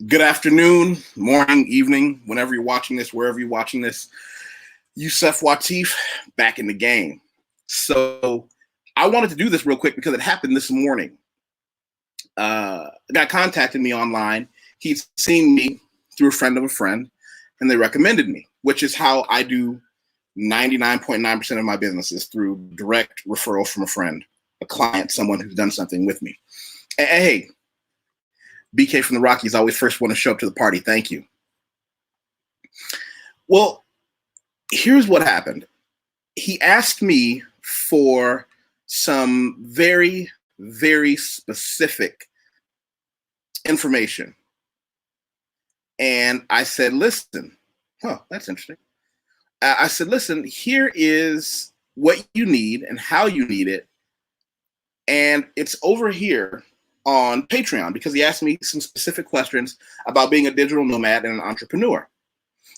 Good afternoon, morning, evening, whenever you're watching this, wherever you're watching this. YusefWateef back in the game. So I wanted to do this real quick because it happened this morning. A guy contacted me online. He's seen me through a friend of a friend, and they recommended me, which is how I do 99.9% of my business is through direct referral from a friend, a client, someone who's done something with me. And hey, BK from the Rockies, always first one to show up to the party. Thank you. Well, here's what happened. He asked me for some very, very specific information. And I said, listen, that's interesting. I said, listen, here is what you need and how you need it. And it's over here on Patreon, because he asked me some specific questions about being a digital nomad and an entrepreneur.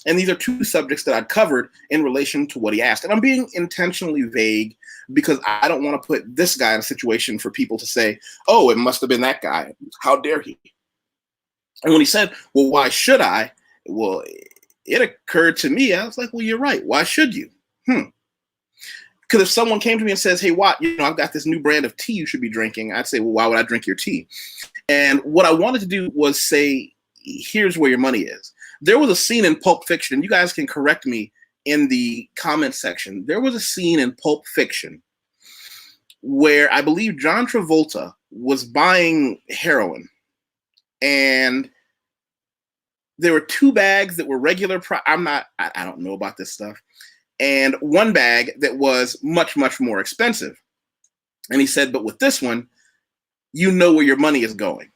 And these are two subjects that I'd covered in relation to what he asked. And I'm being intentionally vague because I don't want to put this guy in a situation for people to say, oh, it must have been that guy. How dare he? And when he said, well, why should I? Well, it occurred to me. I was like, well, you're right. Why should you? Because if someone came to me and says, hey, Watt, I've got this new brand of tea you should be drinking, I'd say, well, why would I drink your tea? And what I wanted to do was say, here's where your money is. There was a scene in Pulp Fiction, and you guys can correct me in the comment section. There was a scene in Pulp Fiction where I believe John Travolta was buying heroin, and there were two bags that were regular. I don't know about this stuff. And one bag that was much, much more expensive. And he said, but with this one, you know where your money is going.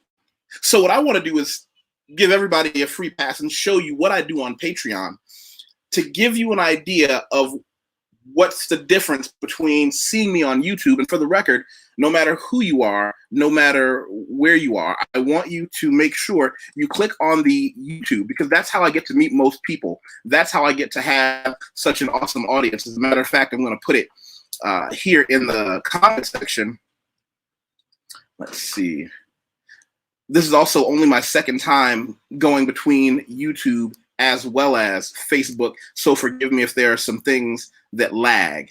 So what I want to do is give everybody a free pass and show you what I do on Patreon to give you an idea of what's the difference between seeing me on YouTube. And for the record, no matter who you are, no matter where you are, I want you to make sure you click on the YouTube, because that's how I get to meet most people. That's how I get to have such an awesome audience. As a matter of fact, I'm going to put it here in the comment section. Let's see. This is also only my second time going between YouTube as well as Facebook, so forgive me if there are some things that lag.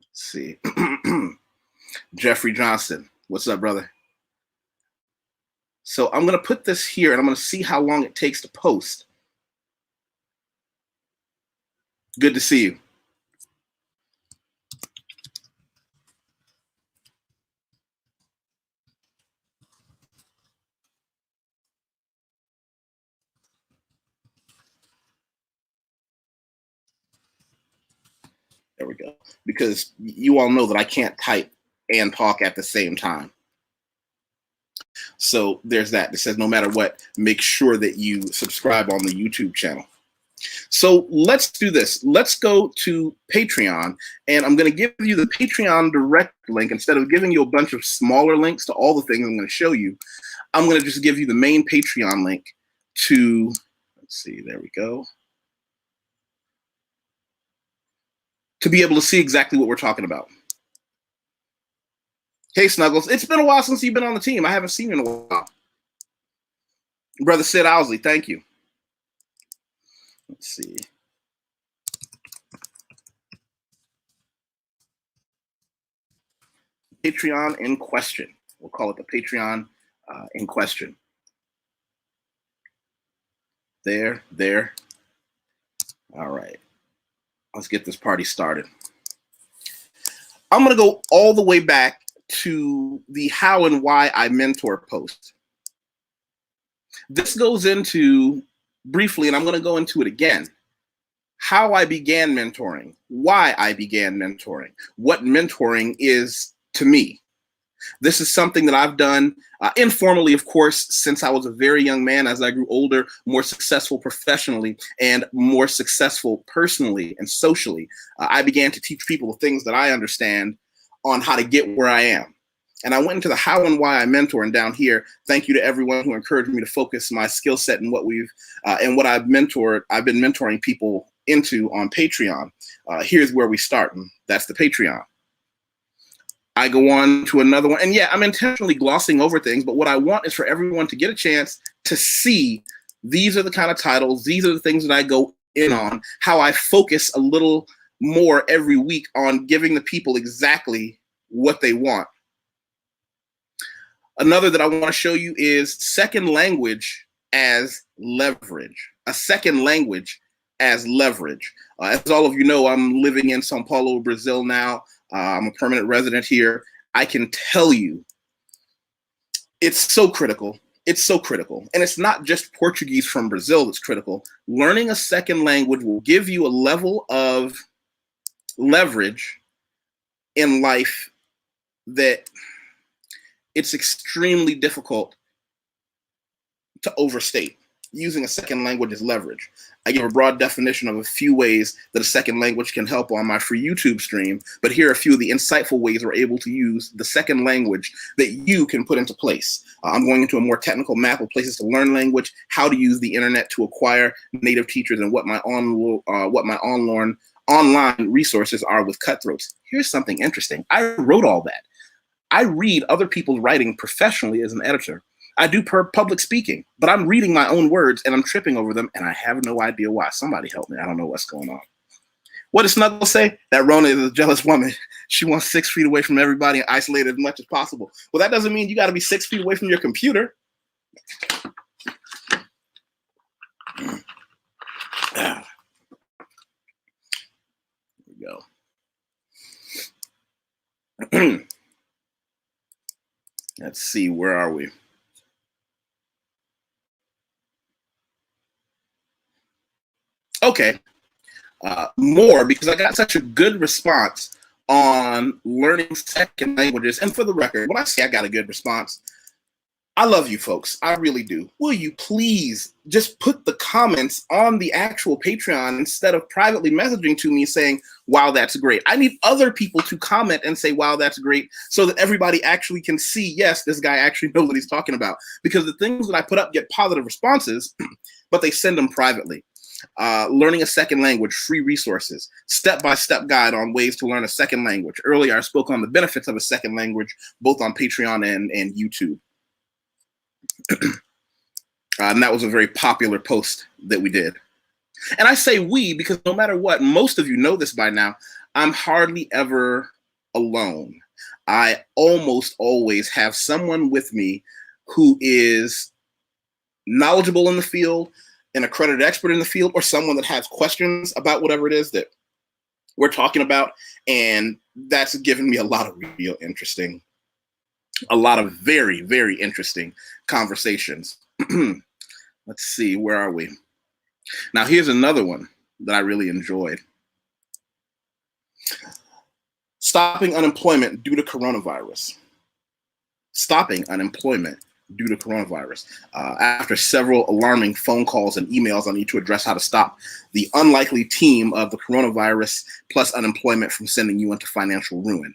Let's see. Jeffrey Johnson, what's up, brother? So I'm going to put this here, and I'm going to see how long it takes to post. Good to see you. There we go. Because you all know that I can't type and talk at the same time. So there's that. It says no matter what, make sure that you subscribe on the YouTube channel. So let's do this. Let's go to Patreon, and I'm going to give you the Patreon direct link. Instead of giving you a bunch of smaller links to all the things I'm going to show you, I'm going to just give you the main Patreon link to, let's see, there we go, to be able to see exactly what we're talking about. Hey, Snuggles, it's been a while since you've been on the team. I haven't seen you in a while. Brother Sid Owsley, thank you. Let's see. Patreon in question. We'll call it the Patreon in question. There. All right. Let's get this party started. I'm going to go all the way back to the how and why I mentor post. This goes into, briefly, and I'm going to go into it again, how I began mentoring, why I began mentoring, what mentoring is to me. This is something that I've done informally, of course, since I was a very young man. As I grew older, more successful professionally and more successful personally and socially, I began to teach people the things that I understand on how to get where I am. And I went into the how and why I mentor. And down here, thank you to everyone who encouraged me to focus my skill set and what we've and what I've mentored. I've been mentoring people into on Patreon. Here's where we start, and that's the Patreon. I go on to another one. And yeah, I'm intentionally glossing over things, but what I want is for everyone to get a chance to see these are the kind of titles, these are the things that I go in on, how I focus a little more every week on giving the people exactly what they want. Another that I want to show you is second language as leverage. A second language as leverage. As all of you know, I'm living in Sao Paulo, Brazil now. I'm a permanent resident here. I can tell you, it's so critical. It's so critical. And it's not just Portuguese from Brazil that's critical. Learning a second language will give you a level of leverage in life that it's extremely difficult to overstate. Using a second language as leverage. I give a broad definition of a few ways that a second language can help on my free YouTube stream, but here are a few of the insightful ways we're able to use the second language that you can put into place. I'm going into a more technical map of places to learn language, how to use the internet to acquire native teachers, and what my online resources are with cutthroats. Here's something interesting. I wrote all that. I read other people's writing professionally as an editor. I do public speaking, but I'm reading my own words and I'm tripping over them, and I have no idea why. Somebody help me. I don't know what's going on. What does Snuggle say? That Rona is a jealous woman. She wants 6 feet away from everybody and isolated as much as possible. Well, that doesn't mean you got to be 6 feet away from your computer. There we go. Let's see, where are we? Okay, more, because I got such a good response on learning second languages. And for the record, when I say I got a good response, I love you folks. I really do. Will you please just put the comments on the actual Patreon instead of privately messaging to me saying, wow, that's great. I need other people to comment and say, wow, that's great, so that everybody actually can see, yes, this guy actually knows what he's talking about. Because the things that I put up get positive responses, but they send them privately. Learning a second language, free resources, step-by-step guide on ways to learn a second language. Earlier, I spoke on the benefits of a second language, both on Patreon and YouTube. And that was a very popular post that we did. And I say we because no matter what, most of you know this by now, I'm hardly ever alone. I almost always have someone with me who is knowledgeable in the field, an accredited expert in the field, or someone that has questions about whatever it is that we're talking about. And that's given me a lot of very, very interesting conversations. Let's see, where are we? Now, here's another one that I really enjoyed. Stopping unemployment due to coronavirus. Stopping unemployment due to coronavirus. After several alarming phone calls and emails, I need to address how to stop the unlikely team of the coronavirus plus unemployment from sending you into financial ruin.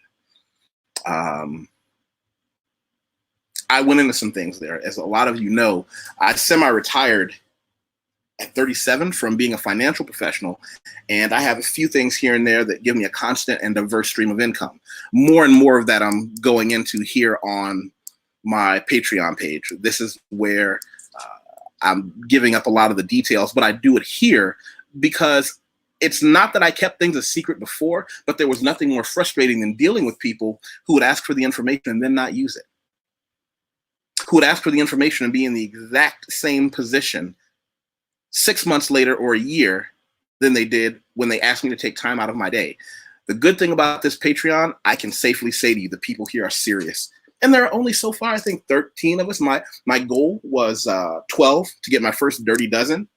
I went into some things there. As a lot of you know, I semi-retired at 37 from being a financial professional, and I have a few things here and there that give me a constant and diverse stream of income. More and more of that I'm going into here on my Patreon page. This is where I'm giving up a lot of the details, but I do it here because it's not that I kept things a secret before, but there was nothing more frustrating than dealing with people who would ask for the information and then not use it. Who would ask for the information and be in the exact same position 6 months later or a year than they did when they asked me to take time out of my day. The good thing about this Patreon, I can safely say to you, the people here are serious. And there are only so far, I think, 13 of us. My goal was 12 to get my first dirty dozen,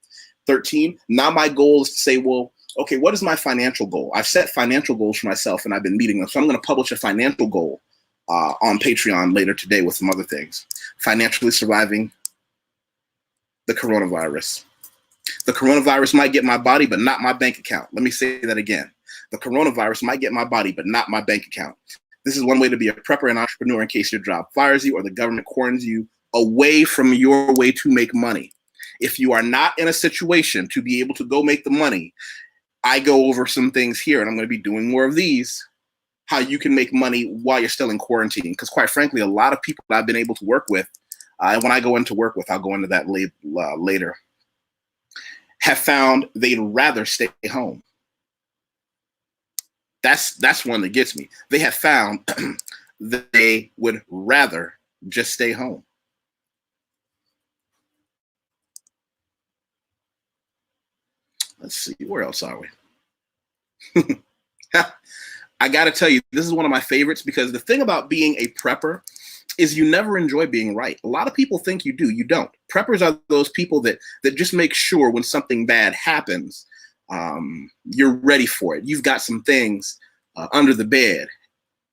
13. Now my goal is to say, well, okay, what is my financial goal? I've set financial goals for myself and I've been meeting them. So I'm going to publish a financial goal on Patreon later today with some other things. Financially surviving the coronavirus. The coronavirus might get my body, but not my bank account. Let me say that again. The coronavirus might get my body, but not my bank account. This is one way to be a prepper and entrepreneur in case your job fires you or the government quarantines you away from your way to make money. If you are not in a situation to be able to go make the money, I go over some things here, and I'm going to be doing more of these. how you can make money while you're still in quarantine. Because quite frankly, a lot of people that I've been able to work with, and when I go into work with, I'll go into that later, have found they'd rather stay home. That's one that gets me. They have found that they would rather just stay home. Let's see, where else are we? I got to tell you, this is one of my favorites, because the thing about being a prepper is you never enjoy being right. A lot of people think you do. You don't. Preppers are those people that just make sure when something bad happens, you're ready for it. You've got some things under the bed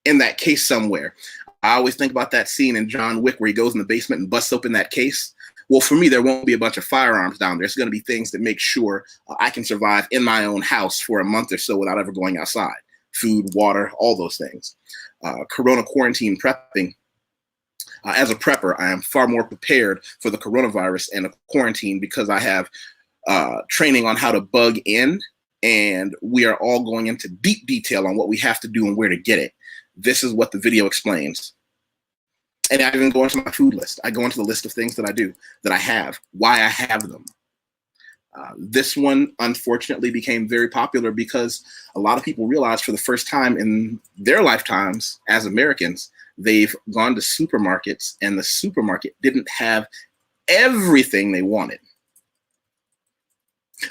in that case somewhere. I always think about that scene in John Wick where he goes in the basement and busts open that case. Well, for me, there won't be a bunch of firearms down there. There's going to be things that make sure I can survive in my own house for a month or so without ever going outside. Food, water, all those things. Corona quarantine prepping. As a prepper, I am far more prepared for the coronavirus and a quarantine because I have training on how to bug in, and we are all going into deep detail on what we have to do and where to get it. This is what the video explains. And I even go into my food list. I go into the list of things that I do, that I have, why I have them. This one, unfortunately, became very popular because a lot of people realized for the first time in their lifetimes as Americans, they've gone to supermarkets and the supermarket didn't have everything they wanted.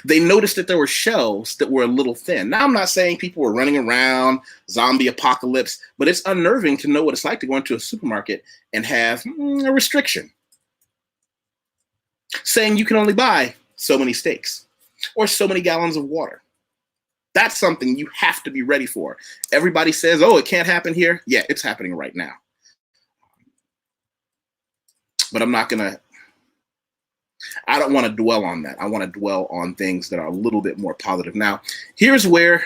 They noticed that there were shelves that were a little thin. Now, I'm not saying people were running around, zombie apocalypse, but it's unnerving to know what it's like to go into a supermarket and have a restriction saying you can only buy so many steaks or so many gallons of water. That's something you have to be ready for. Everybody says, oh, it can't happen here. Yeah, it's happening right now. But I don't want to dwell on that. I want to dwell on things that are a little bit more positive. Now, here's where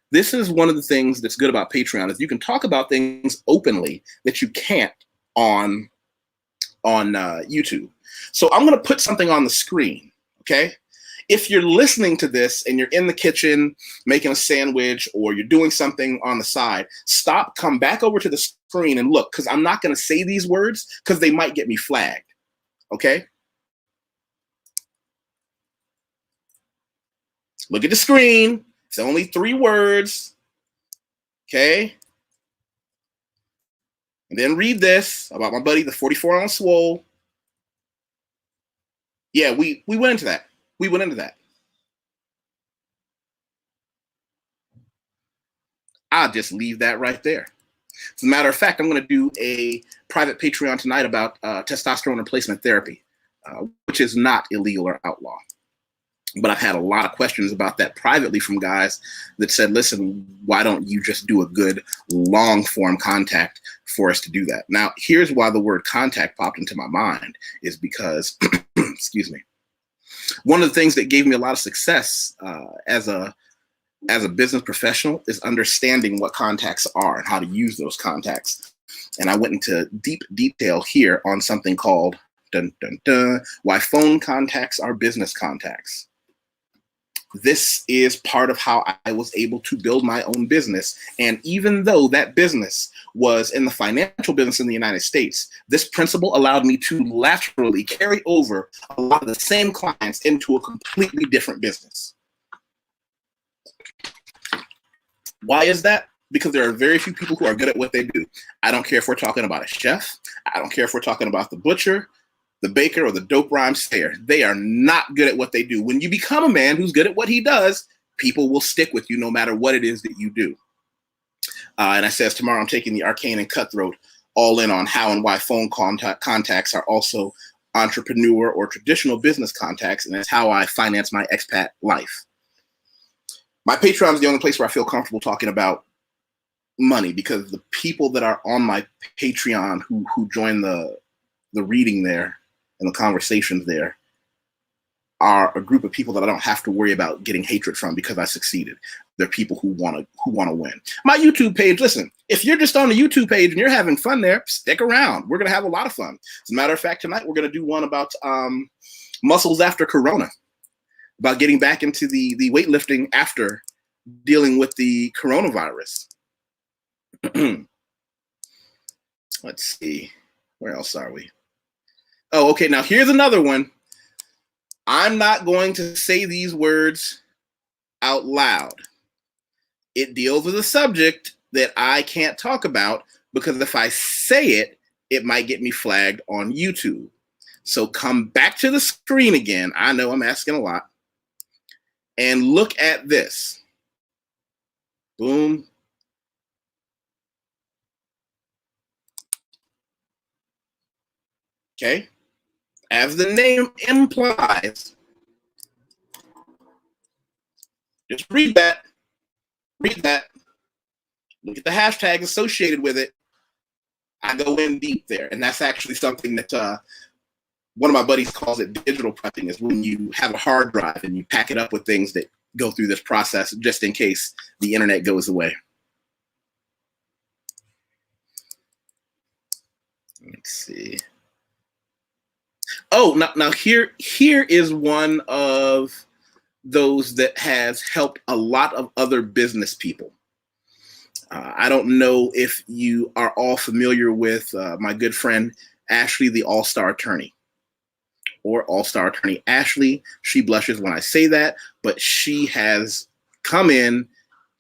this is one of the things that's good about Patreon is you can talk about things openly that you can't on YouTube. So I'm going to put something on the screen, okay? If you're listening to this and you're in the kitchen making a sandwich or you're doing something on the side, stop, come back over to the screen and look, because I'm not going to say these words because they might get me flagged, okay? Look at the screen. It's only 3 words, okay? And then read this about my buddy, the 44-ounce swole. Yeah, we went into that. We went into that. I'll just leave that right there. As a matter of fact, I'm going to do a private Patreon tonight about testosterone replacement therapy, which is not illegal or outlaw. But I've had a lot of questions about that privately from guys that said, listen, why don't you just do a good long form contact for us to do that? Now, here's why the word contact popped into my mind is because, excuse me, one of the things that gave me a lot of success as a business professional is understanding what contacts are and how to use those contacts. And I went into deep detail here on something called why phone contacts are business contacts. This is part of how I was able to build my own business. And even though that business was in the financial business in the United States, this principle allowed me to laterally carry over a lot of the same clients into a completely different business. Why is that? Because there are very few people who are good at what they do. I don't care if we're talking about a chef. I don't care if we're talking about the butcher, the baker, or the dope rhyme sayer. They are not good at what they do. When you become a man who's good at what he does, people will stick with you no matter what it is that you do. And I says tomorrow I'm taking the arcane and cutthroat all in on how and why phone contacts are also entrepreneur or traditional business contacts, and that's how I finance my expat life. My Patreon is the only place where I feel comfortable talking about money, because the people that are on my Patreon who join the reading there and the conversations there are a group of people that I don't have to worry about getting hatred from because I succeeded. They're people who want to win. My YouTube page, listen, if you're just on the YouTube page and you're having fun there, stick around. We're going to have a lot of fun. As a matter of fact, tonight we're going to do one about muscles after Corona, about getting back into the weightlifting after dealing with the coronavirus. Let's see, where else are we? Oh, okay, now here's another one. I'm not going to say these words out loud. It deals with a subject that I can't talk about because if I say it, it might get me flagged on YouTube. So come back to the screen again. I know I'm asking a lot. And look at this. Boom. Okay. As the name implies, just read that. Read that. Look at the hashtag associated with it. I go in deep there. And that's actually something that one of my buddies calls it digital prepping, is when you have a hard drive and you pack it up with things that go through this process just in case the internet goes away. Let's see. Oh, now here is one of those that has helped a lot of other business people. I don't know if you are all familiar with my good friend Ashley, the All-Star Attorney, or All-Star Attorney Ashley. She blushes when I say that, but she has come in,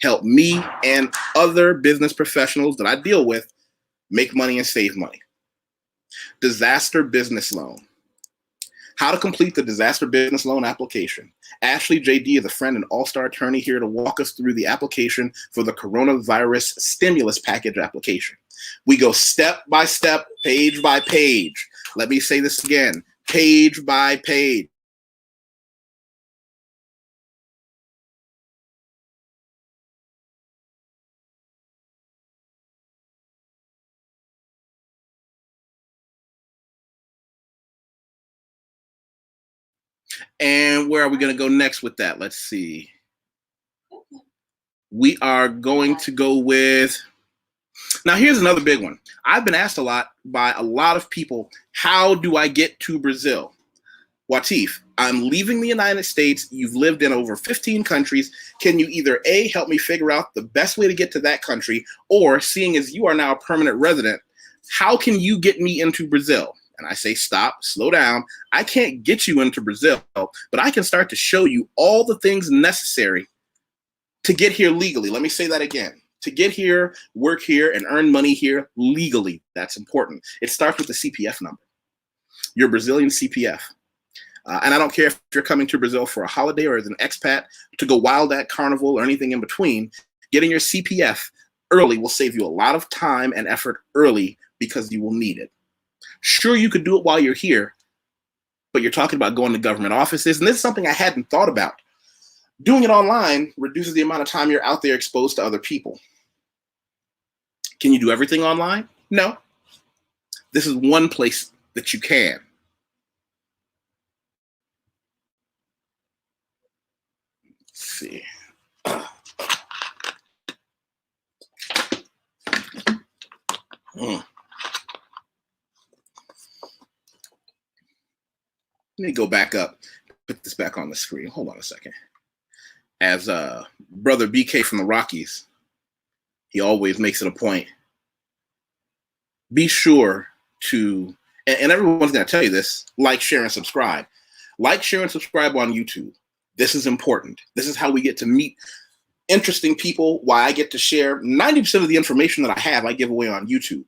helped me and other business professionals that I deal with make money and save money. Disaster business loan. How to complete the disaster business loan application. Ashley JD is a friend and all-star attorney here to walk us through the application for the coronavirus stimulus package application. We go step by step, page by page. Let me say this again, page by page. And where are we going to go next with that? Let's see. We are going to go with, now here's another big one. I've been asked a lot by a lot of people, how do I get to Brazil? Wateef, I'm leaving the United States. You've lived in over 15 countries. Can you either A, help me figure out the best way to get to that country, or seeing as you are now a permanent resident, how can you get me into Brazil? And I say, stop, slow down. I can't get you into Brazil, but I can start to show you all the things necessary to get here legally. Let me say that again. To get here, work here, and earn money here legally. That's important. It starts with the CPF number, your Brazilian CPF. And I don't care if you're coming to Brazil for a holiday or as an expat to go wild at Carnival or anything in between, getting your CPF early will save you a lot of time and effort early because you will need it. Sure, you could do it while you're here, but you're talking about going to government offices, and this is something I hadn't thought about. Doing it online reduces the amount of time you're out there exposed to other people. Can you do everything online? No. This is one place that you can. Let's see. Let me go back up, put this back on the screen. Hold on a second. As brother BK from the Rockies, he always makes it a point. Be sure to, and everyone's going to tell you this, like, share, and subscribe. Like, share, and subscribe on YouTube. This is important. This is how we get to meet interesting people, why I get to share 90% of the information that I have, I give away on YouTube.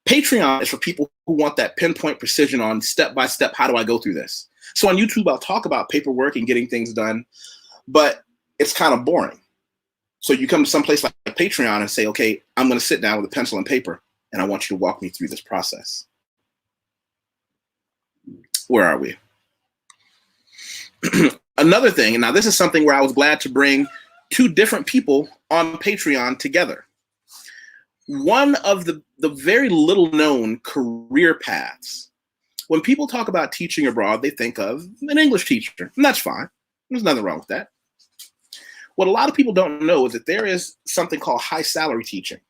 Patreon is for people who want that pinpoint precision on step-by-step, how do I go through this? So on YouTube, I'll talk about paperwork and getting things done, but it's kind of boring. So you come to some place like Patreon and say, okay, I'm going to sit down with a pencil and paper, and I want you to walk me through this process. Where are we? Another thing, and now this is something where I was glad to bring two different people on Patreon together. One of the very little known career paths. When people talk about teaching abroad, they think of an English teacher, and that's fine. There's nothing wrong with that. What a lot of people don't know is that there is something called high salary teaching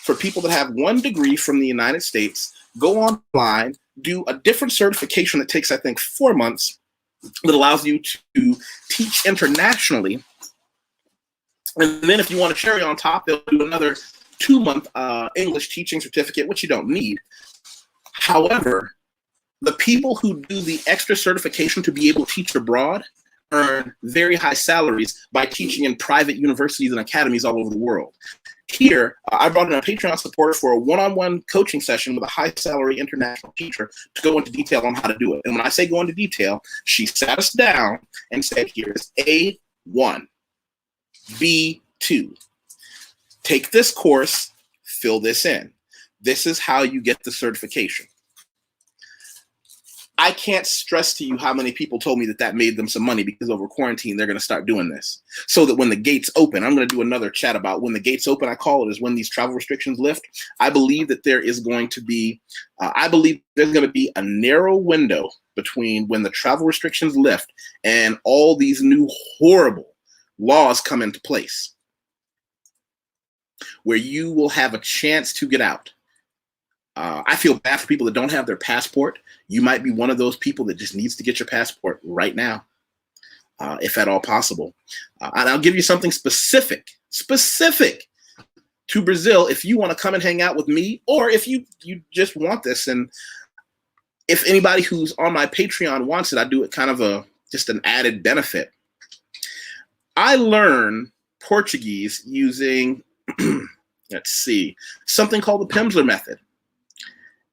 for people that have one degree from the United States, go online, do a different certification that takes, I think, 4 months, that allows you to teach internationally And then if you want a cherry on top, they'll do another 2-month English teaching certificate, which you don't need. However, the people who do the extra certification to be able to teach abroad earn very high salaries by teaching in private universities and academies all over the world. Here, I brought in a Patreon supporter for a one-on-one coaching session with a high-salary international teacher to go into detail on how to do it. And when I say go into detail, she sat us down and said, here's A1, B2. Take this course, fill this in. This is how you get the certification. I can't stress to you how many people told me that that made them some money, because over quarantine, they're going to start doing this. So that when the gates open, I'm going to do another chat about when the gates open, I call it, is when these travel restrictions lift. I believe that there is going to be, there's going to be a narrow window between when the travel restrictions lift and all these new horrible laws come into place, where you will have a chance to get out. I feel bad for people that don't have their passport. You might be one of those people that just needs to get your passport right now, if at all possible. And I'll give you something specific to Brazil if you want to come and hang out with me, or if you just want this. And if anybody who's on my Patreon wants it, I do it kind of just an added benefit. I learn Portuguese using, let's see, something called the Pimsleur Method.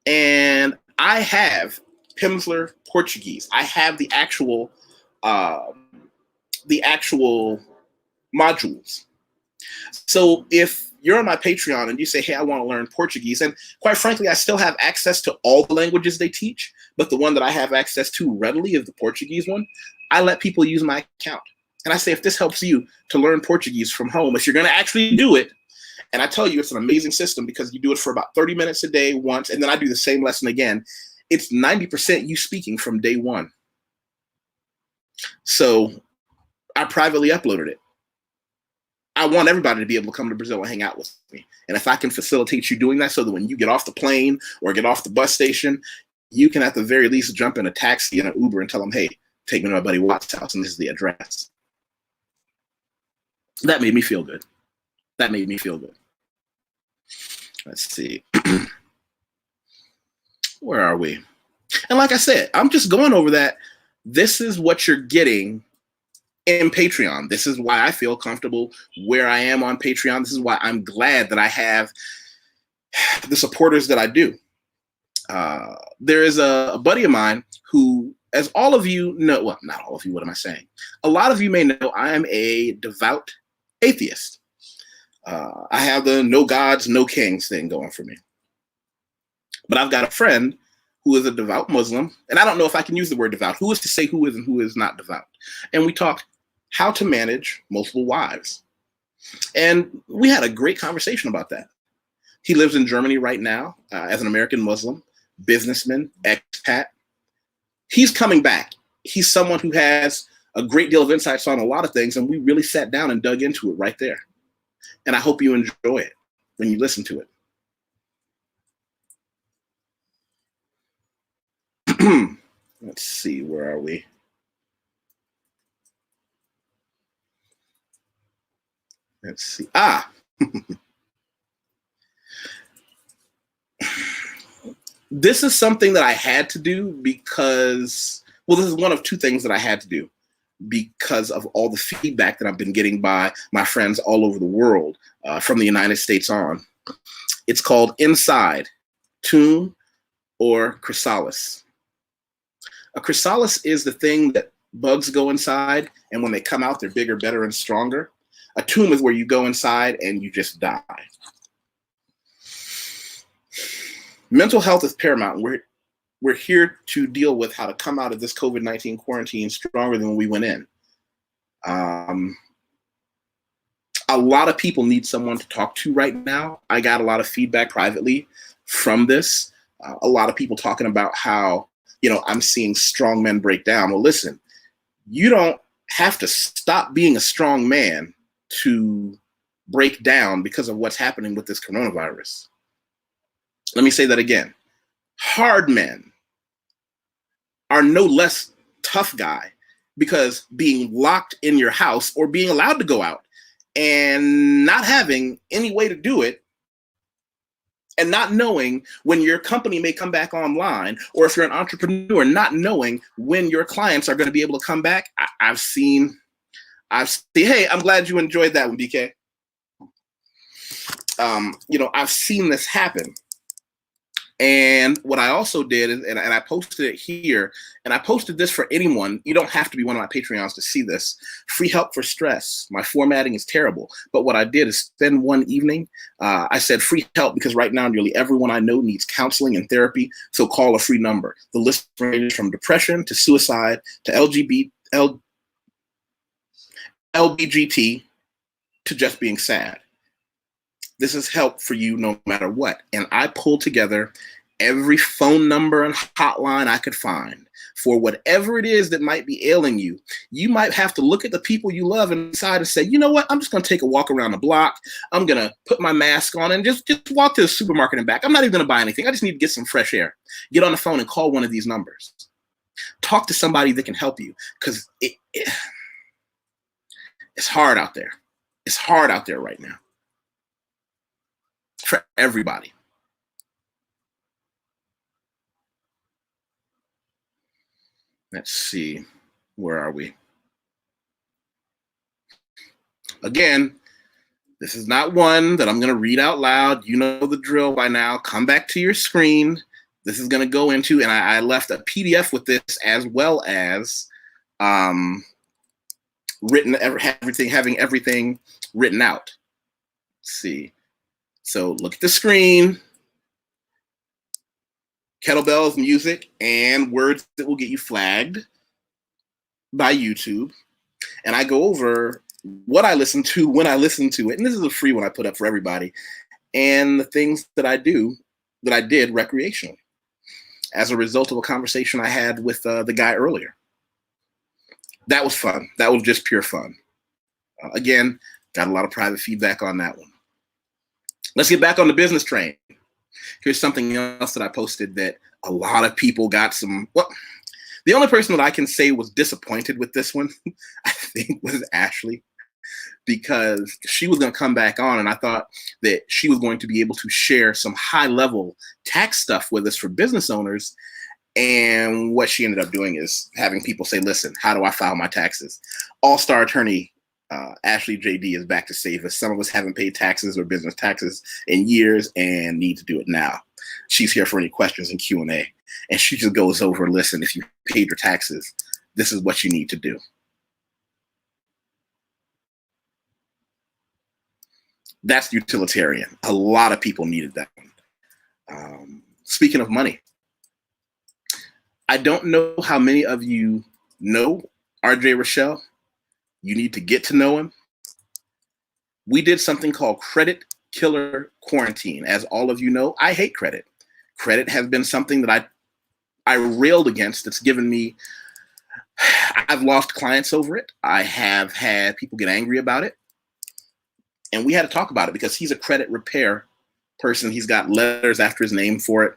And I have Pimsleur Portuguese. I have the actual modules. So if you're on my Patreon and you say, hey, I want to learn Portuguese, and quite frankly, I still have access to all the languages they teach, but the one that I have access to readily is the Portuguese one, I let people use my account. And I say, if this helps you to learn Portuguese from home, if you're going to actually do it, and I tell you, it's an amazing system because you do it for about 30 minutes a day once, and then I do the same lesson again. It's 90% you speaking from day one. So I privately uploaded it. I want everybody to be able to come to Brazil and hang out with me. And if I can facilitate you doing that so that when you get off the plane or get off the bus station, you can at the very least jump in a taxi and an Uber and tell them, hey, take me to my buddy Watt's house and this is the address. That made me feel good. That made me feel good. Let's see. Where are we? And like I said, I'm just going over that. This is what you're getting in Patreon. This is why I feel comfortable where I am on Patreon. This is why I'm glad that I have the supporters that I do. There is a buddy of mine who, as all of you know, well, not all of you, what am I saying? A lot of you may know I am a devout atheist. I have the no gods, no kings thing going for me. But I've got a friend who is a devout Muslim, and I don't know if I can use the word devout. Who is to say who is and who is not devout? And we talked how to manage multiple wives. And we had a great conversation about that. He lives in Germany right now as an American Muslim, businessman, expat. He's coming back. He's someone who has a great deal of insights on a lot of things, and we really sat down and dug into it right there. And I hope you enjoy it when you listen to it. Let's see, where are we? Let's see. This is something that I had to do because, well, this is one of two things that I had to do because of all the feedback that I've been getting by my friends all over the world, from the United States on. It's called Inside, Tomb, or Chrysalis. A chrysalis is the thing that bugs go inside, and when they come out, they're bigger, better, and stronger. A tomb is where you go inside and you just die. Mental health is paramount. We're here to deal with how to come out of this COVID-19 quarantine stronger than when we went in. A lot of people need someone to talk to right now. I got a lot of feedback privately from this. A lot of people talking about how, I'm seeing strong men break down. Well, listen, you don't have to stop being a strong man to break down because of what's happening with this coronavirus. Let me say that again. Hard men are no less tough guy because being locked in your house or being allowed to go out and not having any way to do it, and not knowing when your company may come back online, or if you're an entrepreneur, not knowing when your clients are going to be able to come back. I've seen, hey, I'm glad you enjoyed that one, BK. I've seen this happen. And what I also did, and I posted it here, and I posted this for anyone. You don't have to be one of my Patreons to see this. Free help for stress. My formatting is terrible. But what I did is spend one evening. I said free help because right now nearly everyone I know needs counseling and therapy. So call a free number. The list ranges from depression to suicide to LBGT to just being sad. This is help for you no matter what. And I pulled together every phone number and hotline I could find for whatever it is that might be ailing you. You might have to look at the people you love and decide to say, you know what, I'm just going to take a walk around the block. I'm going to put my mask on and just walk to the supermarket and back. I'm not even going to buy anything. I just need to get some fresh air. Get on the phone and call one of these numbers. Talk to somebody that can help you, because it's hard out there. It's hard out there right now. For everybody. Let's see, where are we? Again, this is not one that I'm going to read out loud. You know the drill by now. Come back to your screen. This is going to go into, and I left a PDF with this, as well as having everything written out. Let's see. So look at the screen, kettlebells, music, and words that will get you flagged by YouTube. And I go over what I listen to, when I listen to it. And this is a free one I put up for everybody. And the things that I did recreationally as a result of a conversation I had with the guy earlier. That was fun. That was just pure fun. Again, got a lot of private feedback on that one. Let's get back on the business train. Here's something else that I posted that a lot of people got some. Well, the only person that I can say was disappointed with this one, I think, was Ashley, because she was going to come back on, and I thought that she was going to be able to share some high-level tax stuff with us for business owners. And what she ended up doing is having people say, listen, how do I file my taxes? All-star attorney Ashley JD is back to save us. Some of us haven't paid taxes or business taxes in years and need to do it now. She's here for any questions and Q&A. And she just goes over, listen, if you paid your taxes, this is what you need to do. That's utilitarian. A lot of people needed that one. Speaking of money, I don't know how many of you know RJ Rochelle. You need to get to know him. We did something called Credit Killer Quarantine. As all of you know, I hate credit. Credit has been something that I railed against. It's given me, I've lost clients over it. I have had people get angry about it. And we had to talk about it because he's a credit repair person. He's got letters after his name for it.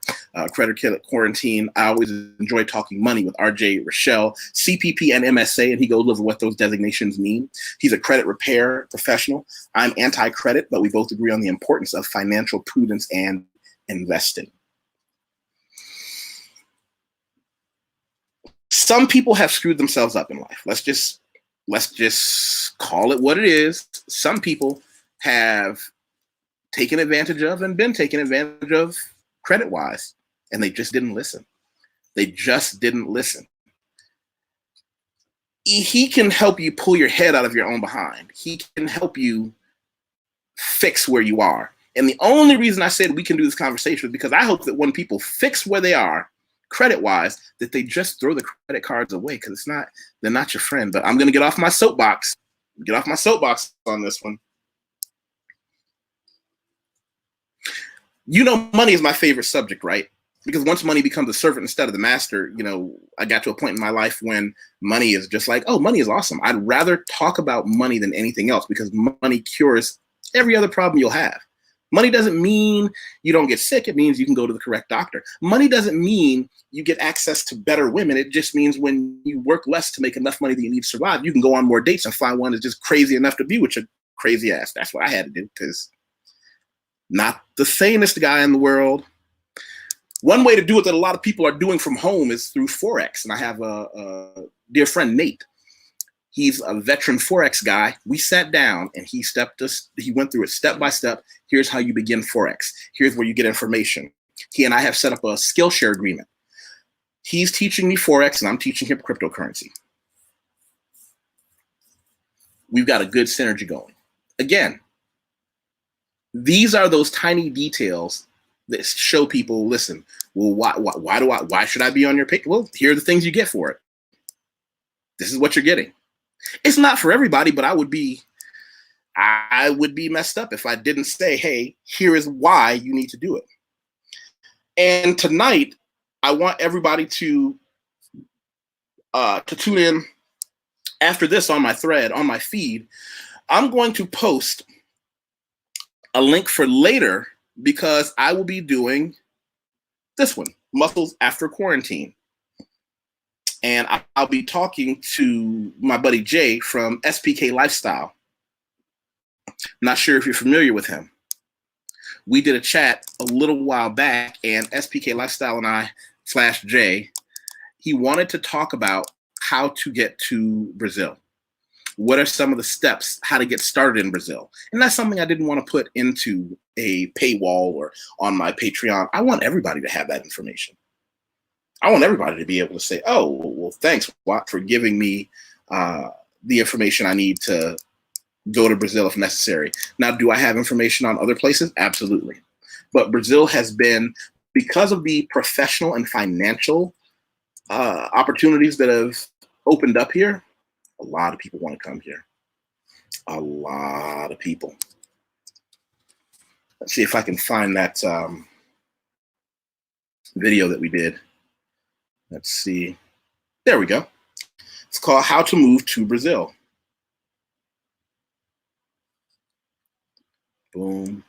Credit Killer Quarantine. I always enjoy talking money with RJ Rochelle, CPP and MSA, and he goes over what those designations mean. He's a credit repair professional. I'm anti-credit, but we both agree on the importance of financial prudence and investing. Some people have screwed themselves up in life. Let's just call it what it is. Some people have taken advantage of and been taken advantage of credit-wise, and they just didn't listen. They just didn't listen. He can help you pull your head out of your own behind. He can help you fix where you are. And the only reason I said we can do this conversation is because I hope that when people fix where they are, credit-wise, that they just throw the credit cards away, because they're not your friend. But I'm going to get off my soapbox. Get off my soapbox on this one. You know, money is my favorite subject, right? Because once money becomes a servant instead of the master, you know, I got to a point in my life when money is just like, oh, money is awesome. I'd rather talk about money than anything else, because money cures every other problem you'll have. Money doesn't mean you don't get sick. It means you can go to the correct doctor. Money doesn't mean you get access to better women. It just means when you work less to make enough money that you need to survive, you can go on more dates and find one that's just crazy enough to be with you crazy ass. That's what I had to do because not the sanest guy in the world. One way to do it that a lot of people are doing from home is through Forex. And I have a dear friend, Nate. He's a veteran Forex guy. We sat down and he went through it step by step. Here's how you begin Forex. Here's where you get information. He and I have set up a Skillshare agreement. He's teaching me Forex and I'm teaching him cryptocurrency. We've got a good synergy going. Again, these are those tiny details that show people, listen, well, why should I be on your page? Well, here are the things you get for it. This is what you're getting. It's not for everybody, but I would be messed up if I didn't say, hey, here is why you need to do it. And tonight, I want everybody to tune in after this on my thread, on my feed. I'm going to post a link for later because I will be doing this one, Muscles After Quarantine. And I'll be talking to my buddy Jay from SPK Lifestyle. Not sure if you're familiar with him. We did a chat a little while back, and SPK Lifestyle and I / Jay, he wanted to talk about how to get to Brazil. What are some of the steps, how to get started in Brazil? And that's something I didn't want to put into a paywall or on my Patreon. I want everybody to have that information. I want everybody to be able to say, oh, well, thanks, Watt, for giving me the information I need to go to Brazil if necessary. Now, do I have information on other places? Absolutely. But Brazil has been, because of the professional and financial opportunities that have opened up here, a lot of people want to come here. A lot of people. Let's see if I can find that video that we did. Let's see. There we go. It's called How to Move to Brazil. Boom.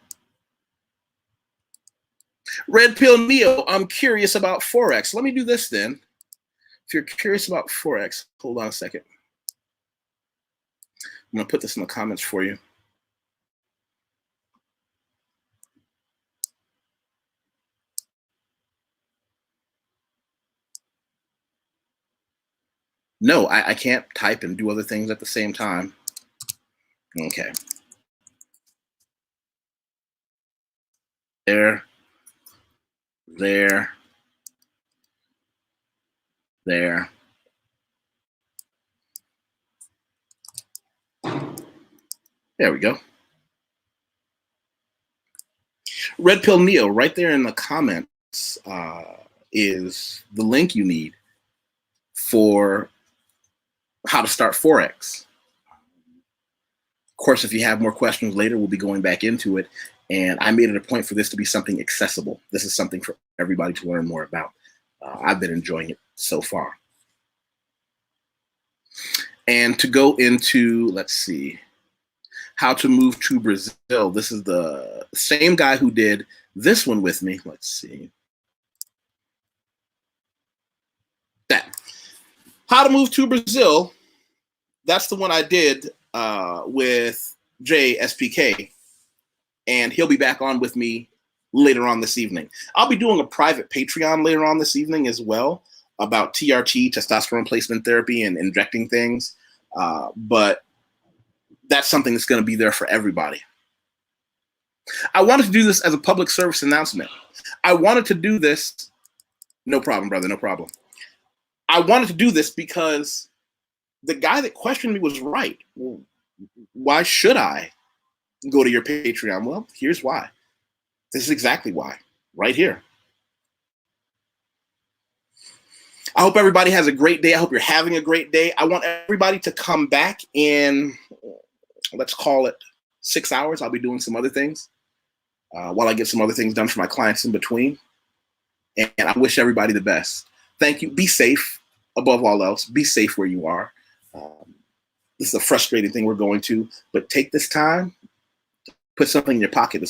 Red Pill Neo, I'm curious about Forex. Let me do this then. If you're curious about Forex, hold on a second. I'm going to put this in the comments for you. No, I can't type and do other things at the same time. Okay. There. There. There. There we go. Red Pill Neo, right there in the comments is the link you need for how to start Forex. Of course, if you have more questions later, we'll be going back into it. And I made it a point for this to be something accessible. This is something for everybody to learn more about. I've been enjoying it so far. And to go into, let's see, how to move to Brazil. This is the same guy who did this one with me. Let's see. That. How to move to Brazil. That's the one I did with Jay SPK. And he'll be back on with me later on this evening. I'll be doing a private Patreon later on this evening as well about TRT, testosterone replacement therapy, and injecting things. But that's something that's going to be there for everybody. I wanted to do this as a public service announcement. I wanted to do this. No problem, brother. No problem. I wanted to do this because the guy that questioned me was right. Well, why should I go to your Patreon? Well, here's why. This is exactly why. Right here. I hope everybody has a great day. I hope you're having a great day. I want everybody to come back in, let's call it 6 hours. I'll be doing some other things while I get some other things done for my clients in between. And I wish everybody the best. Thank you. Be safe above all else. Be safe where you are. This is a frustrating thing we're going to, but take this time, put something in your pocket.